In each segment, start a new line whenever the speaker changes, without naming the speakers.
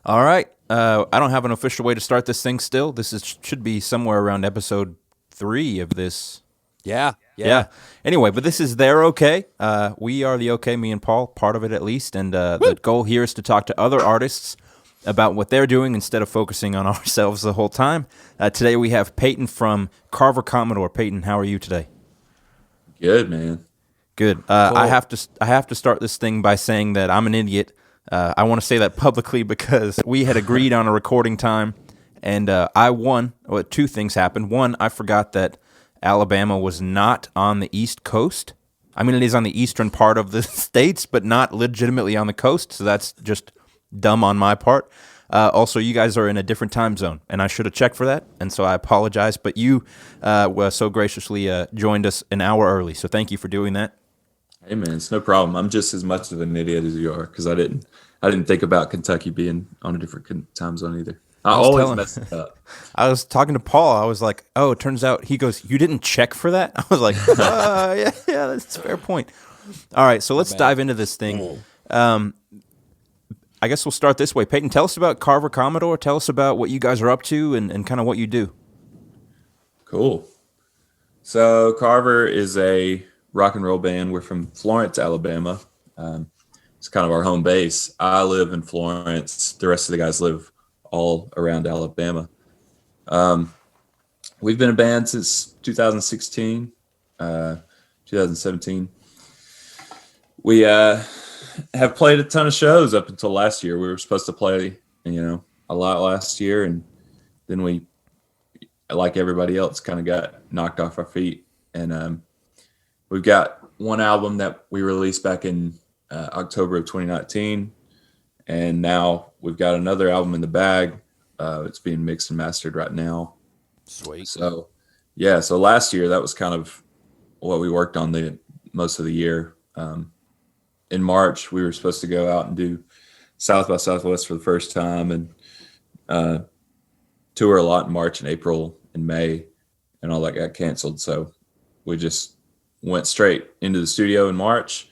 All right. I don't have an official way to start this thing still. Should be somewhere around episode 3 of this.
Yeah.
Anyway, but this is They're Okay. We are the Okay, me and Paul, part of it at least. And the goal here is to talk to other artists about what they're doing instead of focusing on ourselves the whole time. Today we have Payton from Carver Commodore. Payton, how are you today?
Good, man.
Good.
Cool.
I have to start this thing by saying that I'm an idiot. I want to say that publicly because we had agreed on a recording time, and I won. Well, two things happened. One, I forgot that Alabama was not on the East Coast. I mean, it is on the eastern part of the states, but not legitimately on the coast, so that's just dumb on my part. Also, you guys are in a different time zone, and I should have checked for that, and so I apologize, but you were so graciously joined us an hour early, so thank you for doing that.
Hey, man, it's no problem. I'm just as much of an idiot as you are because I didn't think about Kentucky being on a different time zone either. I always mess it up.
I was talking to Paul. I was like, "Oh, it turns out," he goes, "You didn't check for that?" I was like, "Yeah, that's a fair point." All right, so let's dive into this thing. I guess we'll start this way. Payton, tell us about Carver Commodore. Tell us about what you guys are up to and kind of what you do.
Cool. So Carver is a rock and roll band. We're from Florence, Alabama. It's kind of our home base. I live in Florence. The rest of the guys live all around Alabama. We've been a band since 2016, 2017. We have played a ton of shows up until last year. We were supposed to play, a lot last year, and then we, like everybody else, kind of got knocked off our feet. And we've got one album that we released back in October of 2019, and now we've got another album in the bag. It's being mixed and mastered right now.
Sweet.
So last year, that was kind of what we worked on the most of the year. In March, we were supposed to go out and do South by Southwest for the first time and tour a lot in March and April and May, and all that got canceled. So we just went straight into the studio in March,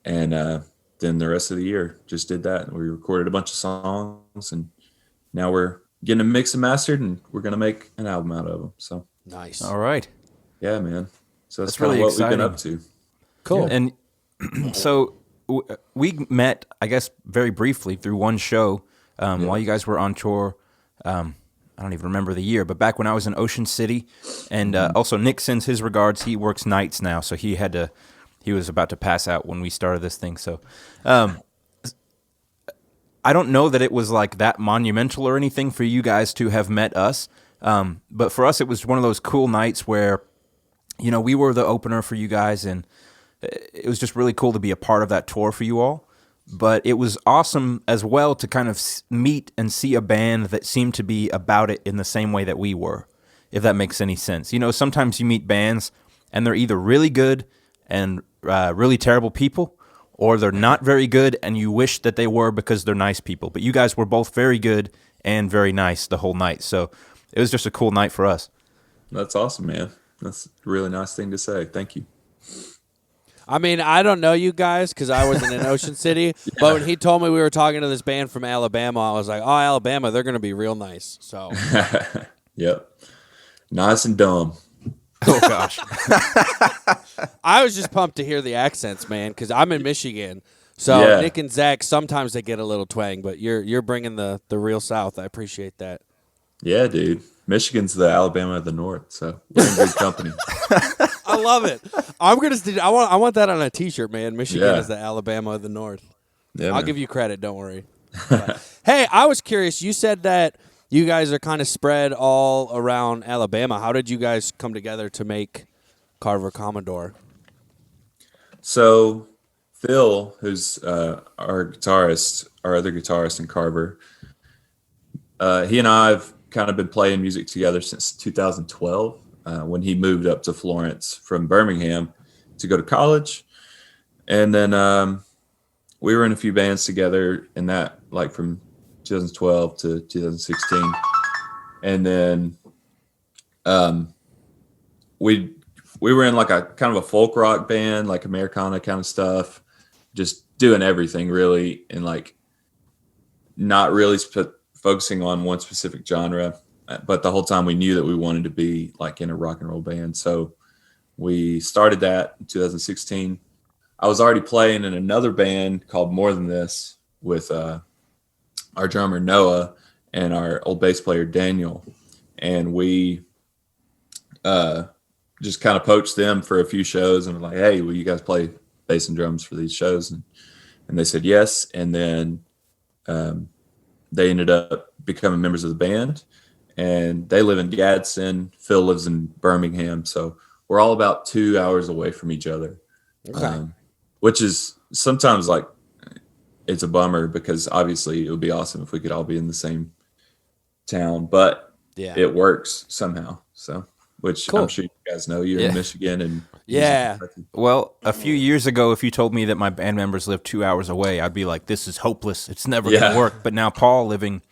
and then the rest of the year just did that. We recorded a bunch of songs, and now we're getting them mixed and mastered, and we're going to make an album out of them. So
Nice.
All right.
yeah, man. So that's
really
kind of what
exciting.
we've been up to.
Cool.
And so we met, I guess, very briefly through one show while you guys were on tour. I don't even remember the year, but back when I was in Ocean City. And also Nick sends his regards. He works nights now, so he was about to pass out when we started this thing. So I don't know that it was like that monumental or anything for you guys to have met us. But for us, it was one of those cool nights where, we were the opener for you guys, and it was just really cool to be a part of that tour for you all. But it was awesome as well to kind of meet and see a band that seemed to be about it in the same way that we were, if that makes any sense. Sometimes you meet bands and they're either really good and really terrible people, or they're not very good and you wish that they were because they're nice people. But you guys were both very good and very nice the whole night. So it was just a cool night for us.
That's awesome, man. That's a really nice thing to say. Thank you.
I mean, I don't know you guys because I wasn't in Ocean City, but when he told me we were talking to this band from Alabama, I was like, oh, Alabama, they're going to be real nice. So,
Yep. Nice and dumb.
Oh, gosh.
I was just pumped to hear the accents, man, because I'm in Michigan. So
Yeah.
Nick and Zach, sometimes they get a little twang, but you're bringing the real South. I appreciate that.
Yeah, dude. Michigan's the Alabama of the North, so we're in good company.
I love it. I want that on a T-shirt, man. Michigan
Yeah.
is the Alabama of the North.
Yeah,
I'll
man.
give you credit. Don't worry. But, hey, I was curious. You said that you guys are kind of spread all around Alabama. How did you guys come together to make Carver Commodore?
So Phil, who's our guitarist, our other guitarist in Carver, he and I have kind of been playing music together since 2012 when he moved up to Florence from Birmingham to go to college. And then we were in a few bands together in that, like from 2012 to 2016. And then we were in like a kind of a folk rock band, like Americana kind of stuff, just doing everything really. And like not really focusing on one specific genre, but the whole time we knew that we wanted to be like in a rock and roll band. So we started that in 2016. I was already playing in another band called More Than This with our drummer Noah and our old bass player Daniel, and we just kind of poached them for a few shows and were like, hey, will you guys play bass and drums for these shows? And they said yes, and then they ended up becoming members of the band, and they live in Gadsden. Phil lives in Birmingham, so we're all about 2 hours away from each other.
Okay.
Which is sometimes like it's a bummer because obviously it would be awesome if we could all be in the same town, but it works somehow. So, which
cool.
I'm sure you guys know, you're in Michigan and
Well, a few years ago, if you told me that my band members live 2 hours away, I'd be like, this is hopeless. It's never going to work. But now Paul living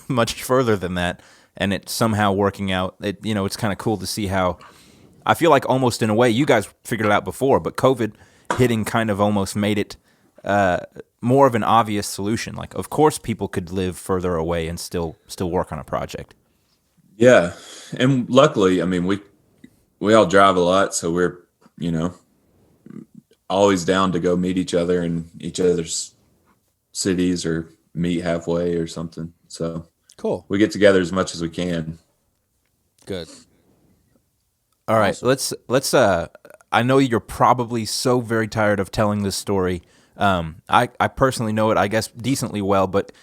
much further than that, and it's somehow working out. It's kind of cool to see how I feel like almost in a way you guys figured it out before, but COVID hitting kind of almost made it more of an obvious solution. Like, of course, people could live further away and still work on a project.
Yeah, and luckily, I mean, we all drive a lot, so we're always down to go meet each other in each other's cities or meet halfway or something. So
cool.
We get together as much as we can.
Good.
All right, awesome. Let's. I know you're probably so very tired of telling this story. I personally know it, I guess, decently well, but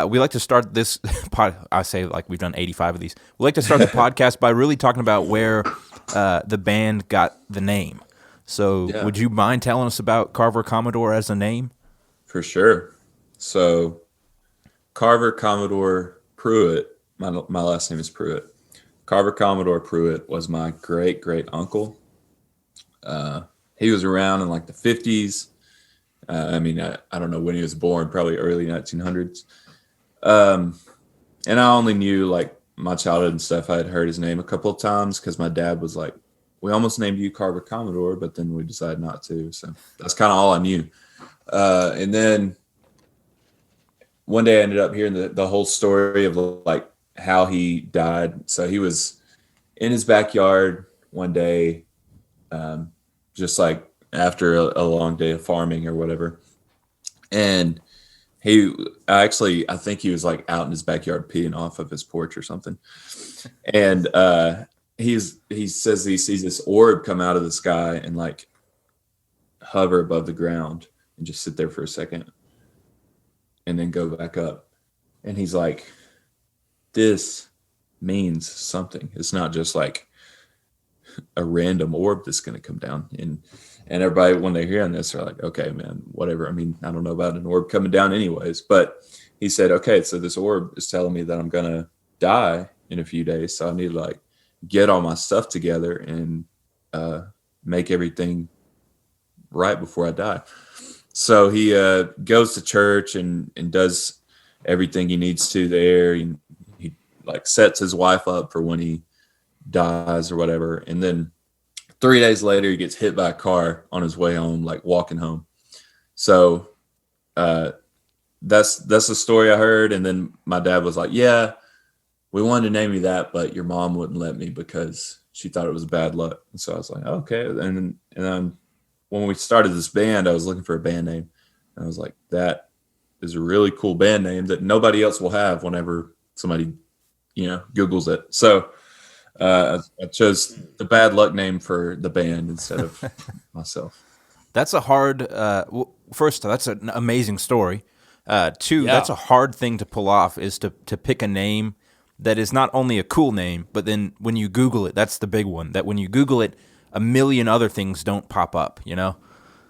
we like to start this pod. I say like we've done 85 of these. We like to start the podcast by really talking about where the band got the name. So would you mind telling us about Carver Commodore as a name?
For sure. So Carver Commodore Pruitt, my last name is Pruitt. Carver Commodore Pruitt was my great uncle. He was around in like the 50s. I don't know when he was born, probably early 1900s. And I only knew like my childhood and stuff. I had heard his name a couple of times because my dad was like, we almost named you Carver Commodore, but then we decided not to. So that's kind of all I knew. And then one day I ended up hearing the whole story of like how he died. So he was in his backyard one day, just like after a long day of farming or whatever. And I think he was like out in his backyard peeing off of his porch or something. And he says he sees this orb come out of the sky and like hover above the ground and just sit there for a second and then go back up. And he's like, this means something. It's not just like a random orb that's going to come down. And everybody, when they're hearing this, are like, okay, man, whatever. I mean, I don't know about an orb coming down anyways, but he said, okay, so this orb is telling me that I'm going to die in a few days. So I need to like get all my stuff together and make everything right before I die. So he goes to church and does everything he needs to there. He like sets his wife up for when he dies or whatever. And then 3 days later, he gets hit by a car on his way home, like walking home. So that's the story I heard. And then my dad was like, yeah, we wanted to name you that, but your mom wouldn't let me because she thought it was bad luck. And so I was like, okay. And then when we started this band, I was looking for a band name. And I was like, that is a really cool band name that nobody else will have whenever somebody, Googles it. So I chose the bad luck name for the band instead of myself.
That's a hard, first, that's an amazing story. Two, that's a hard thing to pull off, is to pick a name that is not only a cool name, but then when you Google it, that's the big one, that when you Google it, a million other things don't pop up,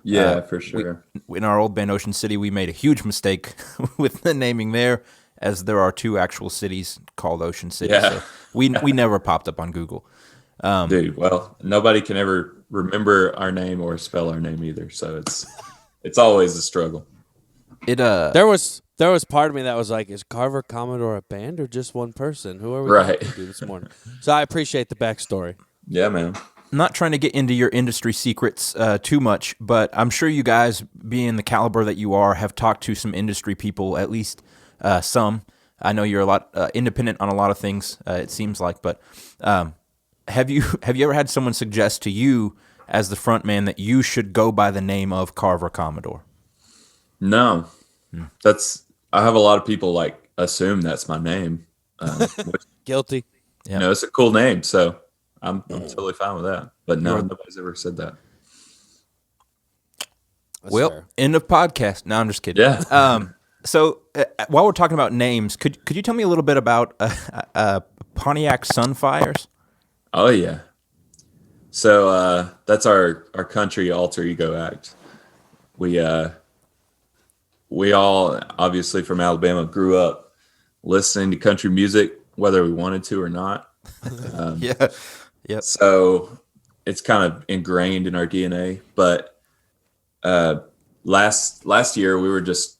Yeah, for sure.
In our old band, Ocean City, we made a huge mistake with the naming there, as there are two actual cities called Ocean City.
Yeah.
So we never popped up on Google.
Dude, well, nobody can ever remember our name or spell our name either, so it's always a struggle.
There was part of me that was like, is Carver Commodore a band or just one person? Who are we talking to this morning? So I appreciate the backstory.
Yeah, man.
I'm not trying to get into your industry secrets too much, but I'm sure you guys, being the caliber that you are, have talked to some industry people, at least some. I know you're a lot independent on a lot of things. It seems like, but have you ever had someone suggest to you as the front man that you should go by the name of Carver Commodore?
No, I have a lot of people like assume that's my name. Which,
Guilty.
Yeah.
it's a cool name, so I'm totally fine with that. But no,
You're-
nobody's ever said that.
That's
Well,
fair.
end of podcast. No, I'm just kidding.
Yeah.
So while we're talking about names, could you tell me a little bit about Pontiac Sunfires?
Oh yeah. So that's our country alter ego act. We all obviously from Alabama grew up listening to country music, whether we wanted to or not.
Yeah. Yep.
So it's kind of ingrained in our DNA. But last year we were just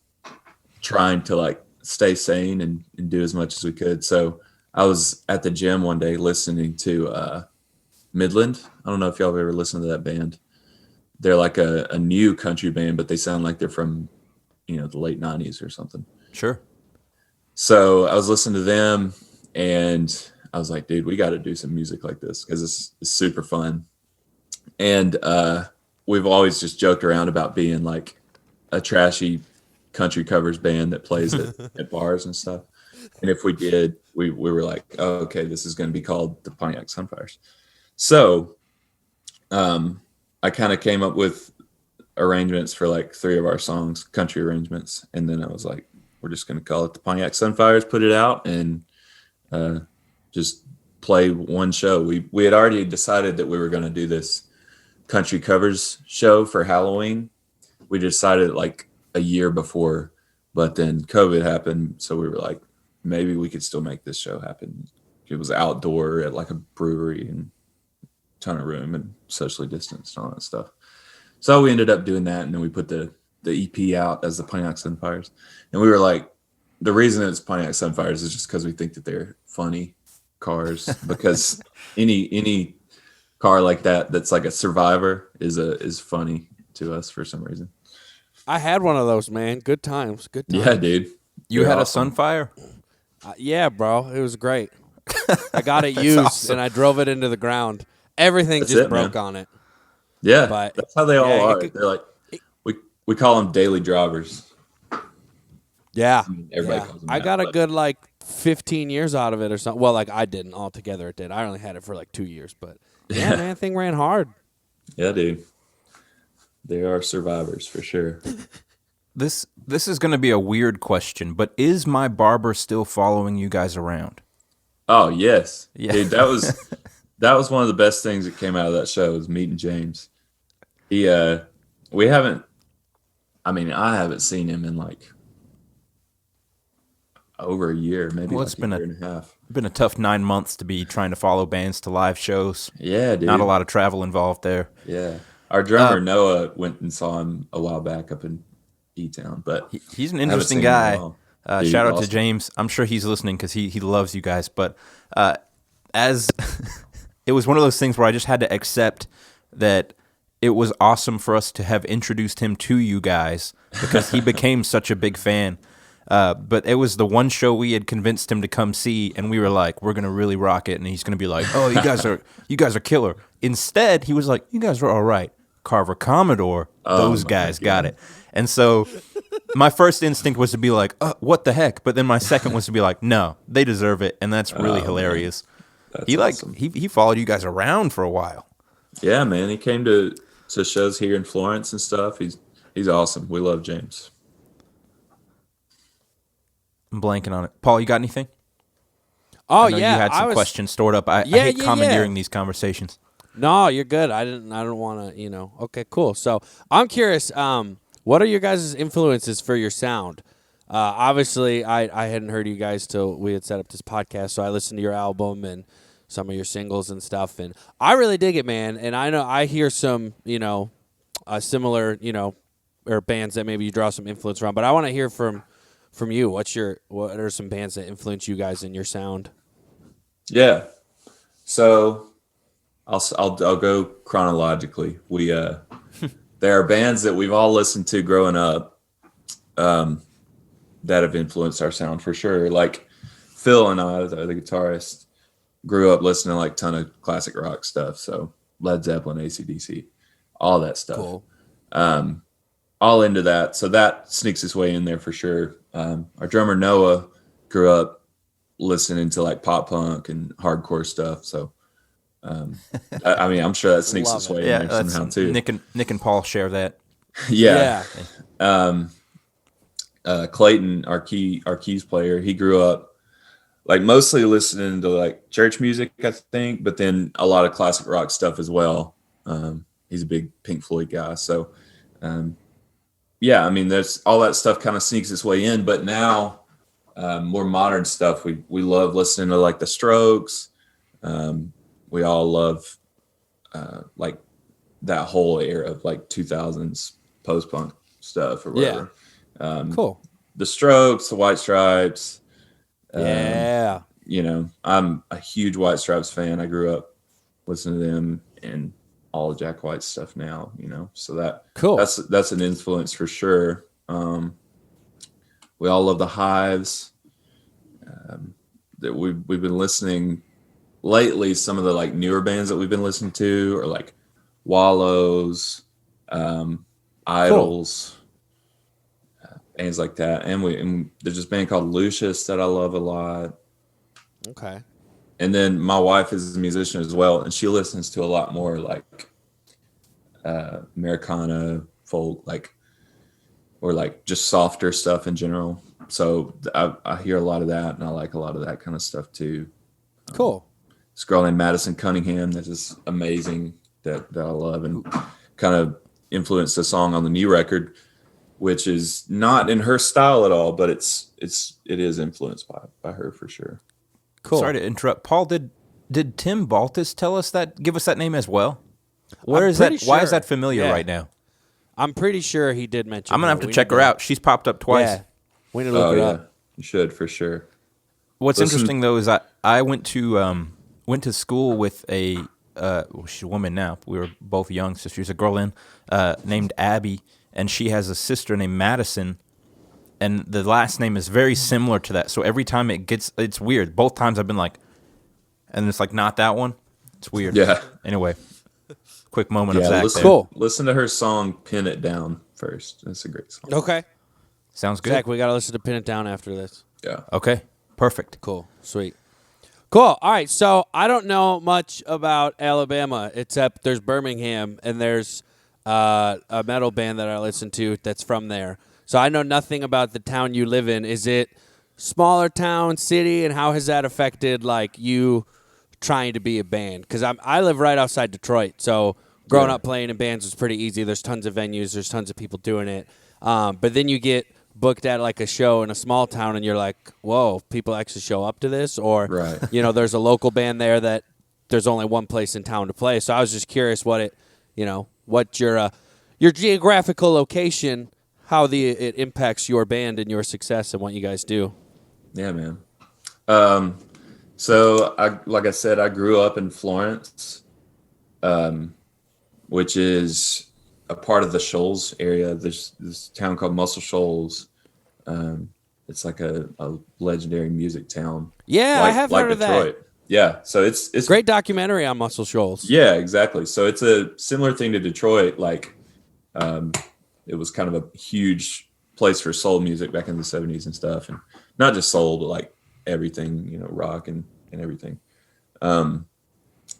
trying to like stay sane and do as much as we could. So I was at the gym one day listening to Midland. I don't know if y'all have ever listened to that band. They're like a new country band, but they sound like they're from, the late 90s or something.
Sure.
So I was listening to them and I was like, dude, we got to do some music like this because it's super fun. And we've always just joked around about being like a trashy country covers band that plays at bars and stuff. And if we did, we were like, oh, okay, this is going to be called the Pontiac Sunfires. So I kind of came up with arrangements for like 3 of our songs, country arrangements. And then I was like, we're just going to call it the Pontiac Sunfires, put it out, and just play one show. We had already decided that we were going to do this country covers show for Halloween. We decided like a year before, but then COVID happened. So we were like, maybe we could still make this show happen. It was outdoor at like a brewery and ton of room and socially distanced and all that stuff. So we ended up doing that, and then we put the EP out as the Pontiac Sunfires. And we were like, the reason it's Pontiac Sunfires is just because we think that they're funny cars. Because any car like that's like a Survivor is funny to us for some reason.
I had one of those, man. Good times. Good times.
Yeah, dude.
You
You're
had
awesome.
a Sunfire?
Yeah, bro. It was great. I got it used
awesome.
and I drove it into the ground. Everything
That's
just
it,
broke
man.
on it.
Yeah,
But-
that's how they all
yeah,
are. They're like, we call them daily drivers.
Yeah.
Everybody
Yeah.
calls them
I
that,
got a
but-
good like 15 years out of it or something. Well, like I didn't altogether. It did. I only had it for like 2 years, but yeah, man, thing ran hard.
Yeah, dude. They are survivors for sure.
This is going to be a weird question, but is my barber still following you guys around?
Oh yes,
Yeah.
dude. That was one of the best things that came out of that show was meeting James. We haven't. I mean, I haven't seen him in like over a year, maybe
Well,
like
it's been
a year and a half.
Been a tough 9 months to be trying to follow bands to live shows.
Yeah, dude.
Not a lot of travel involved there.
Yeah, our drummer Noah went and saw him a while back up in E-Town, but
He's an
I haven't
interesting
seen him in a
guy.
while. Dude,
Shout out to
awesome.
James. I'm sure he's listening because he loves you guys. But as it was one of those things where I just had to accept that it was awesome for us to have introduced him to you guys because he became such a big fan. But it was the one show we had convinced him to come see, and we were like, we're gonna really rock it, and he's gonna be like, oh, you guys are killer. Instead, he was like, you guys are all right. Carver Commodore, those
my
guys
God.
got it. And so my first instinct was to be like, what the heck? But then my second was to be like, no, they deserve it, and that's really hilarious.
That's awesome.
He followed you guys around for a while.
Yeah, man. He came to shows here in Florence and stuff. He's awesome. We love James.
I'm blanking on it. Paul, you got anything?
Oh
I know
yeah,
you had some
I was,
questions stored up. I
Yeah,
hate
yeah,
commandeering
yeah.
these conversations.
No, you're good. I don't want to, Okay, cool. So I'm curious. What are your guys' influences for your sound? Obviously, I hadn't heard you guys till we had set up this podcast, so I listened to your album and some of your singles and stuff, and I really dig it, man. And I know I hear some, similar, or bands that maybe you draw some influence from, but I want to hear from you. What are some bands that influence you guys in your sound?
Yeah. So I'll go chronologically. We there are bands that we've all listened to growing up. that have influenced our sound for sure. Like Phil and I, the guitarist, grew up listening to like ton of classic rock stuff. So Led Zeppelin, AC/DC, all that stuff.
Cool.
All into that. So that sneaks its way in there for sure. Our drummer Noah grew up listening to like pop punk and hardcore stuff. So I mean, I'm sure that sneaks its way in there somehow too.
Nick and Paul share that.
Yeah. Clayton, our keys player, he grew up like mostly listening to like church music, I think, but then a lot of classic rock stuff as well. He's a big Pink Floyd guy. So, yeah, I mean, there's all that stuff kind of sneaks its way in, but now more modern stuff. We love listening to like the Strokes. We all love like that whole era of like 2000s post-punk stuff or whatever.
Cool.
The Strokes, the White Stripes.
Yeah.
You know, I'm a huge White Stripes fan. I grew up listening to them and all of Jack White's stuff now, you know. So that's an influence for sure. We all love the Hives. That we've been listening lately, some of the like newer bands that we've been listening to are like Wallows, Idols, bands like that. And there's this band called Lucius that I love a lot.
Okay.
And then my wife is a musician as well, and she listens to a lot more like Americana, folk, like, or like just softer stuff in general. So I hear a lot of that, and I like a lot of that kind of stuff too.
Cool.
This girl named Madison Cunningham that is amazing that I love, and kind of influenced the song on the new record, which is not in her style at all, but it is influenced by her for sure.
Cool. Sorry to interrupt. Paul, did Tim Baltus give us that name as well? Where is that? Sure. Why is that familiar right now?
I'm pretty sure he did mention.
I'm gonna have to check her out. She's popped up twice.
Yeah. We need to look her up.
You should for sure.
What's interesting though is I went to school with she's a woman now. We were both young sisters. A girl named Abby, and she has a sister named Madison, and the last name is very similar to that. So every time it's weird. Both times I've been like, and it's like not that one. It's weird.
Yeah.
Anyway, quick moment of Zach there.
Cool.
Listen to her song "Pin It Down" first. It's a great song.
Okay.
Sounds good.
Zach, we got to listen to Pin It Down after this.
Yeah.
Okay. Perfect.
Cool. Sweet. Cool. All right. So I don't know much about Alabama except there's Birmingham and there's a metal band that I listen to that's from there. So I know nothing about the town you live in. Is it smaller town, city, and how has that affected like you trying to be a band? Because I live right outside Detroit, so growing up playing in bands was pretty easy. There's tons of venues. There's tons of people doing it. But then you get booked at like a show in a small town and you're like, whoa, people actually show up to this? Or, there's a local band there that there's only one place in town to play. So I was just curious what your geographical location, how it impacts your band and your success and what you guys do.
Yeah, man. So like I said, I grew up in Florence, which is a part of the Shoals area. There's this town called Muscle Shoals. It's like a legendary music town.
Yeah, I have heard of that.
Yeah, so it's
great documentary on Muscle Shoals.
Yeah, exactly. So it's a similar thing to Detroit. Like, it was kind of a huge place for soul music back in the 70s and stuff, and not just soul, but like everything, rock and everything.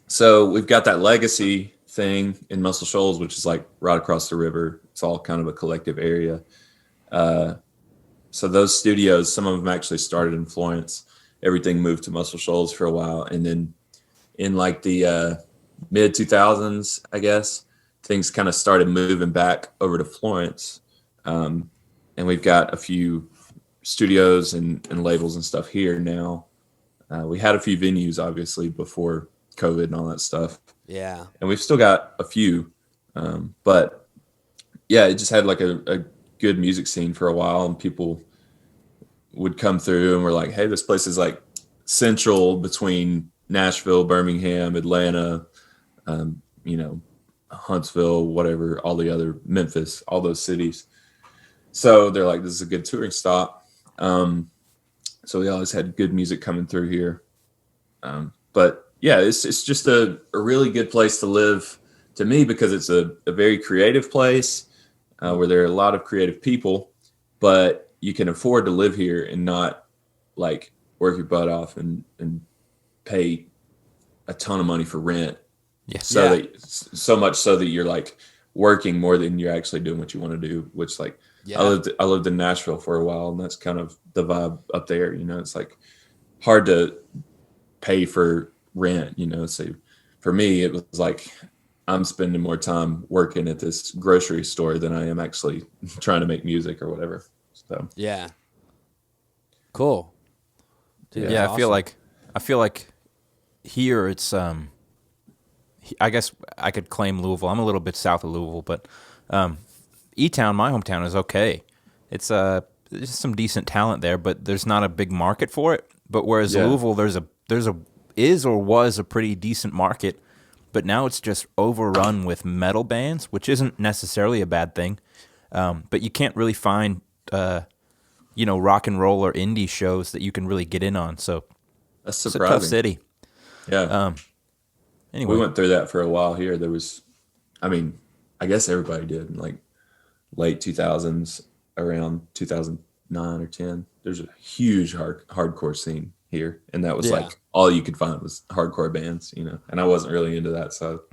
So we've got that legacy thing in Muscle Shoals, which is like right across the river. It's all kind of a collective area. So those studios, some of them actually started in Florence. Everything moved to Muscle Shoals for a while. And then in like the mid 2000s, I guess, things kind of started moving back over to Florence. And we've got a few studios and labels and stuff here now. We had a few venues, obviously, before COVID and all that stuff.
Yeah.
And we've still got a few. But yeah, it just had like a good music scene for a while, and people would come through and we're like, hey, this place is like central between Nashville, Birmingham, Atlanta, Huntsville, whatever, all the other Memphis, all those cities. So they're like, this is a good touring stop. So we always had good music coming through here. But yeah, it's just a really good place to live to me, because it's a very creative place where there are a lot of creative people, but you can afford to live here and not like work your butt off and pay a ton of money for rent.
Yes.
So much so that you're like working more than you're actually doing what you want to do, which like I lived in Nashville for a while, and that's kind of the vibe up there. It's like hard to pay for rent, so for me it was like I'm spending more time working at this grocery store than I am actually trying to make music or whatever. So
yeah, cool. Dude,
yeah,
that's
I feel like here it's I guess I could claim Louisville. I'm a little bit south of Louisville, but E-Town, my hometown, is okay. It's there's some decent talent there, but there's not a big market for it. But whereas Louisville, there's a pretty decent market, but now it's just overrun with metal bands, which isn't necessarily a bad thing. But you can't really find rock and roll or indie shows that you can really get in on. So
that's
it's
surprising.
a tough city.
Yeah.
Anyway,
we went through that for a while here. There was, I guess everybody did, like late 2000s, around 2009 or 10. There's a huge hardcore scene here, and that was like all you could find was hardcore bands, and I wasn't really into that, so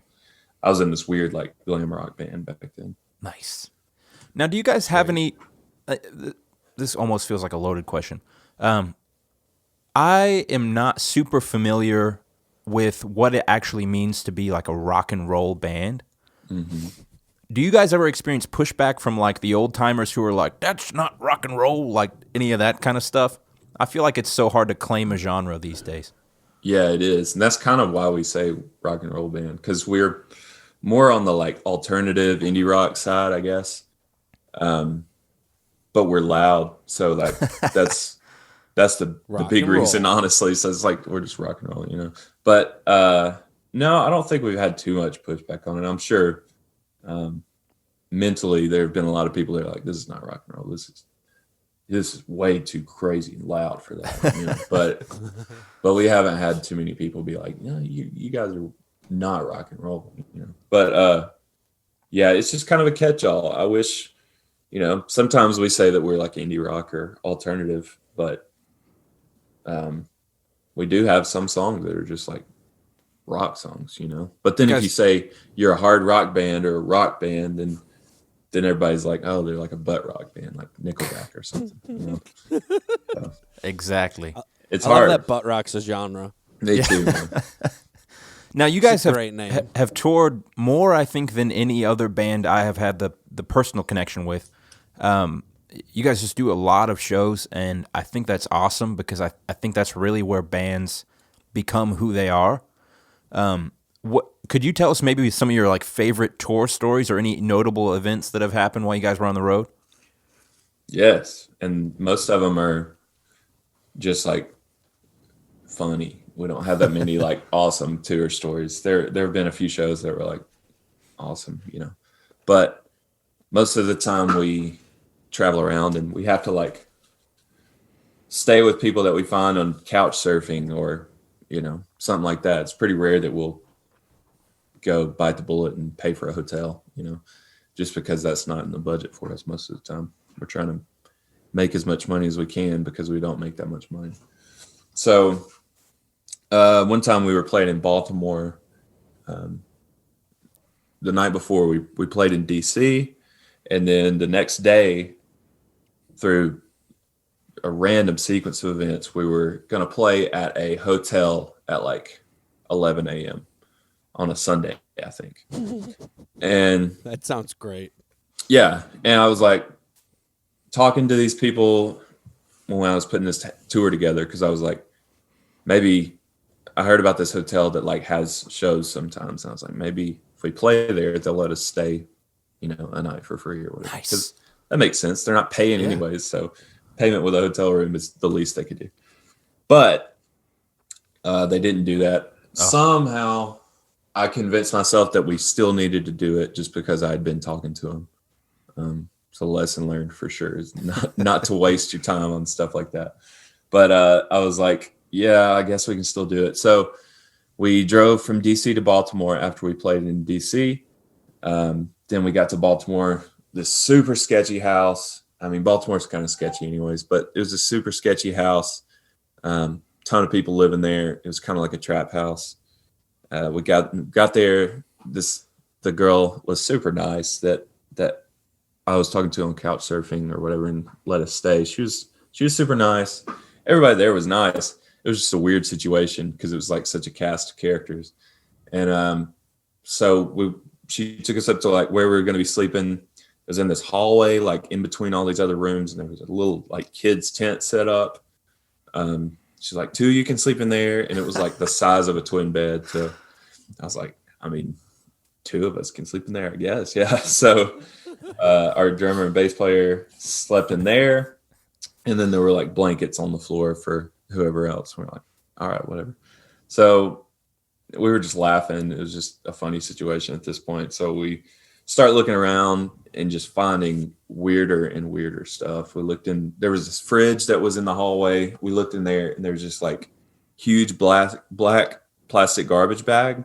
I was in this weird like glam rock band back then.
Nice. Now, do you guys have any? This almost feels like a loaded question. I am not super familiar with what it actually means to be like a rock and roll band.
Mm-hmm.
Do you guys ever experience pushback from like the old timers who are like, that's not rock and roll, like any of that kind of stuff? I feel like it's so hard to claim a genre these days.
Yeah, it is. And that's kind of why we say rock and roll band, because we're more on the like alternative indie rock side, I guess. But we're loud. So like that's the big reason, honestly. So it's like we're just rock and roll, But no, I don't think we've had too much pushback on it. I'm sure mentally there have been a lot of people that are like, this is not rock and roll. This is way too crazy and loud for that. But we haven't had too many people be like, no, you guys are not rock and roll. But yeah, it's just kind of a catch-all. I wish, sometimes we say that we're like indie rock or alternative, but we do have some songs that are just like rock songs, But then if you say you're a hard rock band or a rock band, then everybody's like, oh, they're like a butt rock band, like Nickelback or something. So,
exactly.
It's
I
hard.
love that butt rock's a genre.
They too. Man.
Now, you guys
have
have toured more, I think, than any other band I have had the personal connection with. You guys just do a lot of shows, and I think that's awesome, because I think that's really where bands become who they are. What could you tell us maybe some of your like favorite tour stories or any notable events that have happened while you guys were on the road?
Yes, and most of them are just like funny. We don't have that many like awesome tour stories. There have been a few shows that were like awesome, but most of the time we travel around and we have to like stay with people that we find on couch surfing or something like that. It's pretty rare that we'll go bite the bullet and pay for a hotel, just because that's not in the budget for us most of the time. We're trying to make as much money as we can because we don't make that much money. So one time we were playing in Baltimore. The night before we played in DC, and then the next day, through a random sequence of events, we were going to play at a hotel at like 11 a.m. on a Sunday, I think. And
that sounds great.
Yeah. And I was like talking to these people when I was putting this tour together, because I was like, maybe I heard about this hotel that like has shows sometimes. And I was like, maybe if we play there, they'll let us stay, a night for free or whatever.
Nice.
Because that makes sense. They're not paying anyways. So payment with a hotel room is the least they could do. But they didn't do that. Somehow I convinced myself that we still needed to do it just because I had been talking to them. It's a lesson learned for sure. Is not to waste your time on stuff like that. But I was like, yeah, I guess we can still do it. So we drove from DC to Baltimore after we played in DC. Then we got to Baltimore, this super sketchy house. I mean, Baltimore's kind of sketchy anyways, but it was a super sketchy house. Ton of people living there. It was kind of like a trap house. We got there. The girl was super nice that I was talking to on couch surfing or whatever, and let us stay. She was super nice. Everybody there was nice. It was just a weird situation because it was like such a cast of characters. And so she took us up to like where we were going to be sleeping. It was in this hallway, like in between all these other rooms, and there was a little like kids tent set up. She's like, 2, you can sleep in there, and it was like the size of a twin bed. So I was like, I mean, 2 of us can sleep in there, I guess. Yeah. So our drummer and bass player slept in there, and then there were like blankets on the floor for whoever else. We're like, all right, whatever. So we were just laughing. It was just a funny situation at this point. So we start looking around and just finding weirder and weirder stuff. We looked in, there was this fridge that was in the hallway. We looked in there, and there was just like huge black plastic garbage bag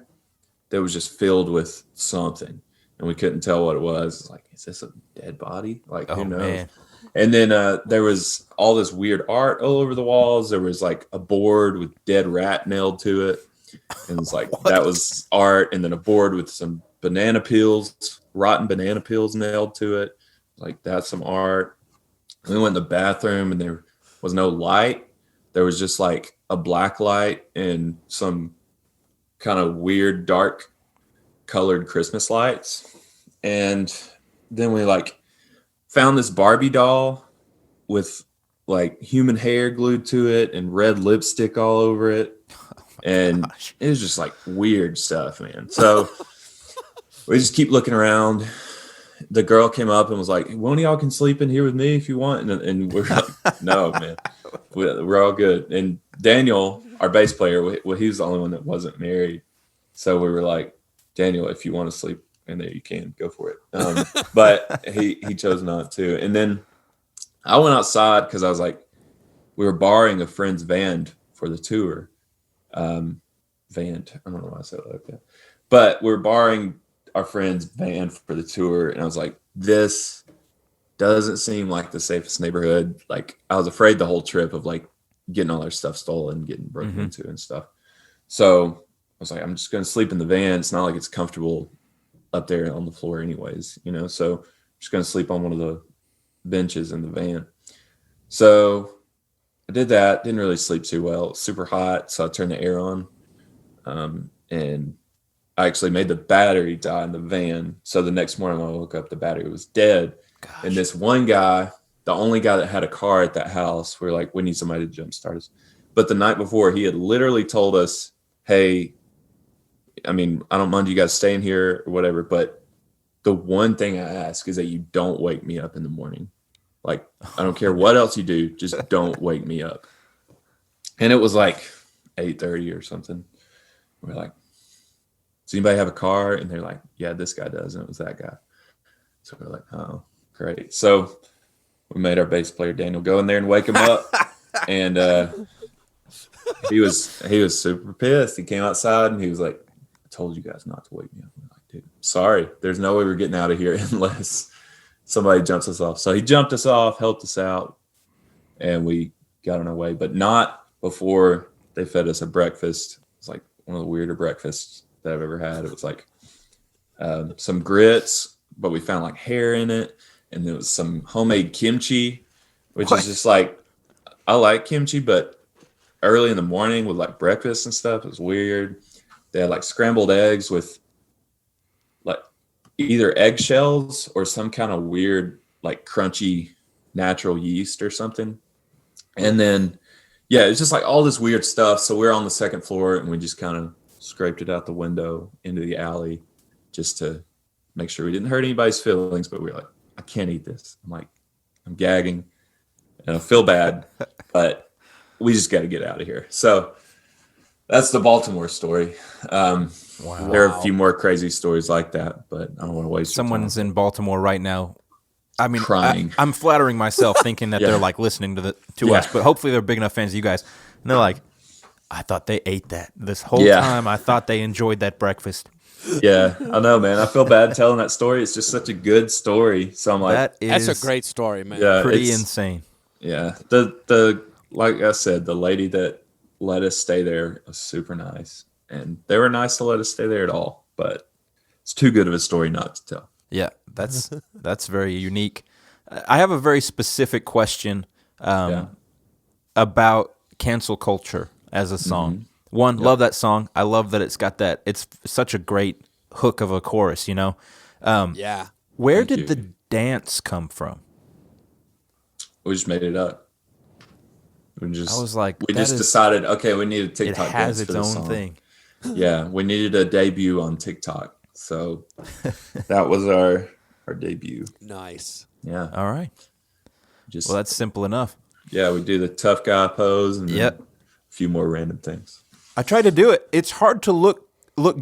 that was just filled with something, and we couldn't tell what it was. It's like, is this a dead body? Like, who knows? Man. And then there was all this weird art all over the walls. There was like a board with dead rat nailed to it, and it's like that was art. And then a board with some banana peels, rotten banana peels nailed to it. Like, that's some art. And we went in the bathroom, and there was no light. There was just like a black light and some kind of weird dark colored Christmas lights. And then we like found this Barbie doll with like human hair glued to it and red lipstick all over it. And it was just like weird stuff, man. So we just keep looking around. The girl came up and was like, one of y'all can sleep in here with me if you want. And we're like, no, man, we're all good. And Daniel, our bass player, well, he was the only one that wasn't married. So we were like, Daniel, if you want to sleep in there, you can go for it. But he chose not to. And then I went outside because I was like, we were borrowing a friend's van for the tour. I don't know why I said it like that. But we were borrowing our friend's van for the tour, and I was like, this doesn't seem like the safest neighborhood. Like, I was afraid the whole trip of like getting all our stuff stolen, getting broken into and stuff. So I was like, I'm just going to sleep in the van. It's not like it's comfortable up there on the floor anyways, you know? So I'm just going to sleep on one of the benches in the van. So I did that. Didn't really sleep too well. It was super hot. So I turned the air on. And I actually made the battery die in the van. So the next morning when I woke up, the battery was dead. Gosh. And this one guy, the only guy that had a car at that house, we're like, we need somebody to jumpstart us. But the night before, he had literally told us, hey, I mean, I don't mind you guys staying here or whatever, but the one thing I ask is that you don't wake me up in the morning. Like, I don't care what else you do, just don't wake me up. And it was like 8:30 or something. We're like, does anybody have a car? And they're like, yeah, this guy does. And it was that guy. So we're like, oh, great. So we made our bass player Daniel go in there and wake him up. And he was super pissed. He came outside and he was like, I told you guys not to wake me up. I'm like, dude, sorry. There's no way we're getting out of here unless somebody jumps us off. So he jumped us off, helped us out, and we got on our way. But not before they fed us a breakfast. It's like one of the weirder breakfasts that I've ever had. It was like some grits, but we found like hair in it. And there was some homemade kimchi, which is just like, I like kimchi, but early in the morning with like breakfast and stuff, it was weird. They had like scrambled eggs with like either eggshells or some kind of weird, like crunchy natural yeast or something. And then, yeah, it's just like all this weird stuff. So we're on the second floor and we just kind of scraped it out the window into the alley just to make sure we didn't hurt anybody's feelings. But we were like, I can't eat this. I'm like, I'm gagging and I feel bad, but we just got to get out of here. So that's the Baltimore story. Wow. There are a few more crazy stories like that, but I don't want to waste
Someone's in Baltimore right now I mean,
crying.
I'm flattering myself thinking that
Yeah.
they're like listening to
Yeah.
us, but hopefully they're big enough fans of you guys. And they're like, I thought they ate that this whole
Yeah.
time. I thought they enjoyed that breakfast.
Yeah, I know, man. I feel bad telling that story. It's just such a good story. So I'm like,
That's a
is
great story, man.
yeah,
pretty
it's-
insane.
Yeah, the like I said, the lady that let us stay there was super nice, and they were nice to let us stay there at all. But it's too good of a story not to tell.
Yeah, that's very unique. I have a very specific question
Yeah.
about cancel culture as a song. One, love that song. I love that it's got that. It's such a great hook of a chorus, you know?
Yeah.
Where
Thank
did
you.
the dance come from?
We just made it up. We just
I was like,
we
that
just
is-
decided, okay, we need a
It
TikTok
has
dance
its
for this
own
song.
thing.
Yeah, we needed a debut on TikTok, so that was our debut.
Nice.
Yeah,
All right.
just
Well, that's simple enough.
yeah, we do the tough guy pose and then
Yep.
a few more random things.
I tried to do it. It's hard to look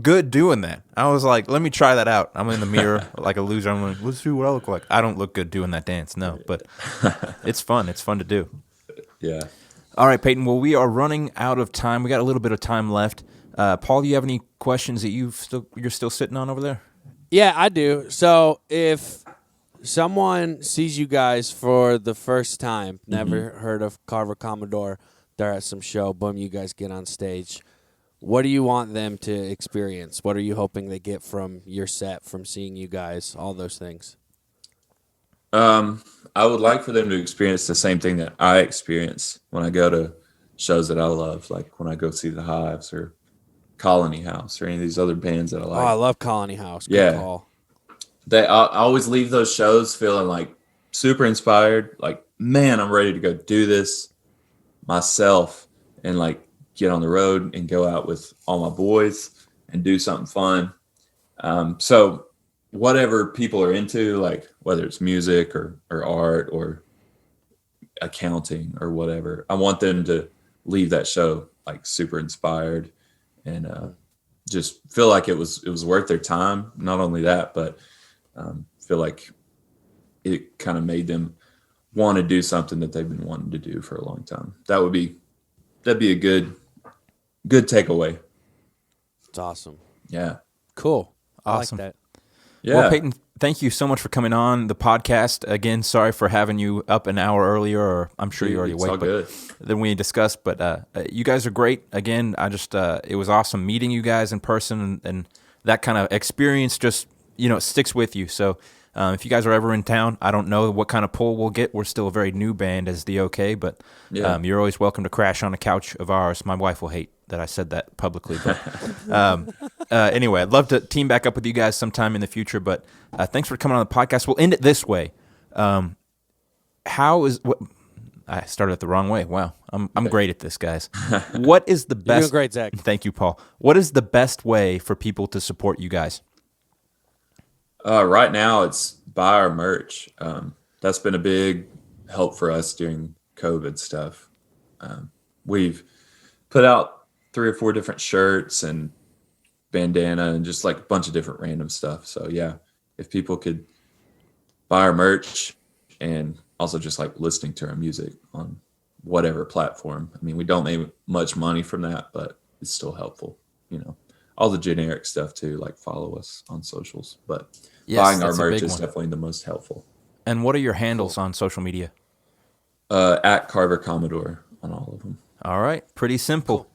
good doing that. I was like, let me try that out. I'm in the mirror like a loser. I'm like, let's see what I look like. I don't look good doing that dance, no, but it's fun. It's fun to do.
Yeah.
All right, Peyton. Well, we are running out of time. We got a little bit of time left. Paul, do you have any questions that you're still sitting on over there?
Yeah, I do. So if someone sees you guys for the first time, never heard of Carver Commodore, they're at some show, boom, you guys get on stage. What do you want them to experience? What are you hoping they get from your set, from seeing you guys, all those things?
I would like for them to experience the same thing that I experience when I go to shows that I love, like when I go see the Hives or Colony House or any of these other bands that I
Oh,
like.
I love Colony House. Good
Yeah.
call.
I always leave those shows feeling like super inspired, like, man, I'm ready to go do this myself and like get on the road and go out with all my boys and do something fun. So whatever people are into, like whether it's music or art or accounting or whatever, I want them to leave that show like super inspired and just feel like it was worth their time. Not only that, but feel like it kind of made them want to do something that they've been wanting to do for a long time. That'd be a good takeaway.
It's awesome.
Yeah.
Cool.
Awesome.
I like that.
Yeah.
Well, Peyton, thank you so much for coming on the podcast. Again, sorry for having you up an hour earlier, or I'm sure you're already
It's all
awake,
good.
than we discussed. But you guys are great. Again, I just it was awesome meeting you guys in person, and that kind of experience just sticks with you. So if you guys are ever in town, I don't know what kind of pull we'll get. We're still a very new band as the OK, but
Yeah.
you're always welcome to crash on a couch of ours. My wife will hate that I said that publicly, but anyway, I'd love to team back up with you guys sometime in the future. But thanks for coming on the podcast. We'll end it this way. I started it the wrong way. Wow, I'm great at this, guys. What is the
You're
best?
doing great, Zach.
Thank you, Paul. What is the best way for people to support you guys?
Right now, it's buy our merch. That's been a big help for us during COVID stuff. We've put out 3 or 4 different shirts and bandana and just like a bunch of different random stuff. So yeah, if people could buy our merch and also just like listening to our music on whatever platform. I mean, we don't make much money from that, but it's still helpful. All the generic stuff too, like follow us on socials. But
Yes,
buying our
that's a
merch
big
is
one.
definitely the most helpful.
And what are your handles on social media?
At Carver Commodore on all of them.
All right, pretty simple.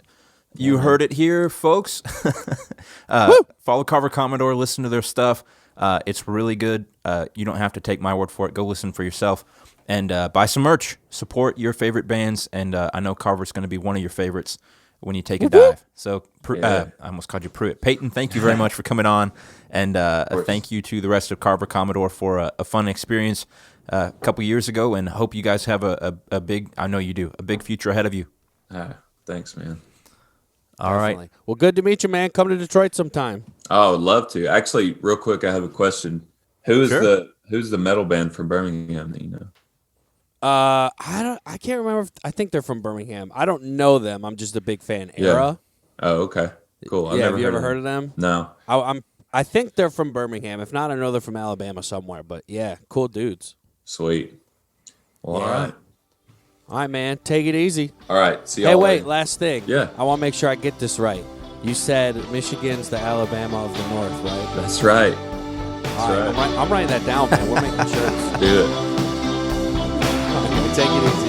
You heard it here, folks. Follow Carver Commodore, listen to their stuff. It's really good. You don't have to take my word for it. Go listen for yourself and buy some merch. Support your favorite bands, and I know Carver's going to be one of your favorites when you take a dive. So I almost called you Pruitt. Peyton, thank you very much for coming on, and thank you to the rest of Carver Commodore for a fun experience a couple years ago, and hope you guys have a big, I know you do, a big future ahead of you.
Thanks, man.
All right.
Definitely. Well, good to meet you, man. Come to Detroit sometime.
Oh, I would love to. Actually, real quick, I have a question. Who's
Sure.
the metal band from Birmingham that you know?
I can't remember. I think they're from Birmingham. I don't know them. I'm just a big fan. Era.
Oh, okay. Cool. I've
Have you ever
of
heard of them?
No.
I think they're from Birmingham. If not, I know they're from Alabama somewhere. But yeah, cool dudes.
Sweet. Well,
Yeah.
all right.
All right, man. Take it easy.
All right. See y'all
Hey, wait.
later.
Last thing.
Yeah.
I want to make sure I get this right. You said Michigan's the Alabama of the North, right?
That's right.
All right. I'm writing that down, man. We're making sure.
Do it.
Take it easy.